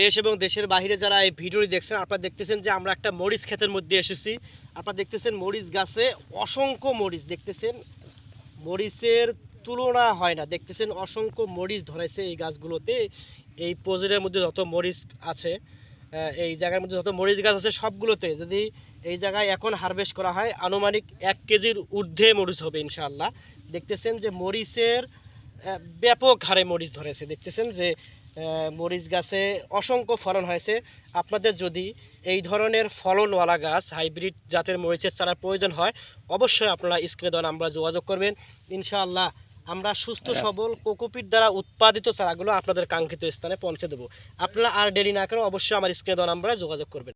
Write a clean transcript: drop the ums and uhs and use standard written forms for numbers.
দেশ এবং দেশের বাইরে যারা এই ভিডিওটি দেখছেন, আপনারা দেখতেছেন যে আমরা একটা মরিচ ক্ষেতের মধ্যে এসেছি। আপনারা দেখতেছেন মরিচ গাছে অসংখ্য মরিচ, দেখতেছেন মরিচের তুলনা হয় না। দেখতেছেন অসংখ্য মরিচ ধরেছে এই গাছগুলোতে। এই পজেটের মধ্যে যত মরিচ আছে, এই জায়গার মধ্যে যত মরিচ গাছ আছে সবগুলোতে যদি এই জায়গায় এখন হারভেস্ট করা হয় আনুমানিক 1 কেজির ঊর্ধ্বে মরিচ হবে ইনশাআল্লাহ। দেখতেছেন যে মরিচের ব্যাপক হারে মরিচ ধরেছে। দেখতেছেন যে মরিচ গাছে অসংখ্য ফলন হয়েছে। আপনাদের যদি এই ধরনের ফলনওয়ালা গাছ হাইব্রিড জাতের মরিচের চারা প্রয়োজন হয়, অবশ্যই আপনারা স্ক্রিনে দেওয়া নাম্বারে যোগাযোগ করবেন। ইনশাআল্লাহ আমরা সুস্থ সবল কোকোপিট দ্বারা উৎপাদিত চারাগুলো আপনাদের কাঙ্ক্ষিত স্থানে পৌঁছে দেবো। আপনারা আর দেরি না করে অবশ্যই আমার স্ক্রিনে দেওয়া নাম্বারে যোগাযোগ করবেন।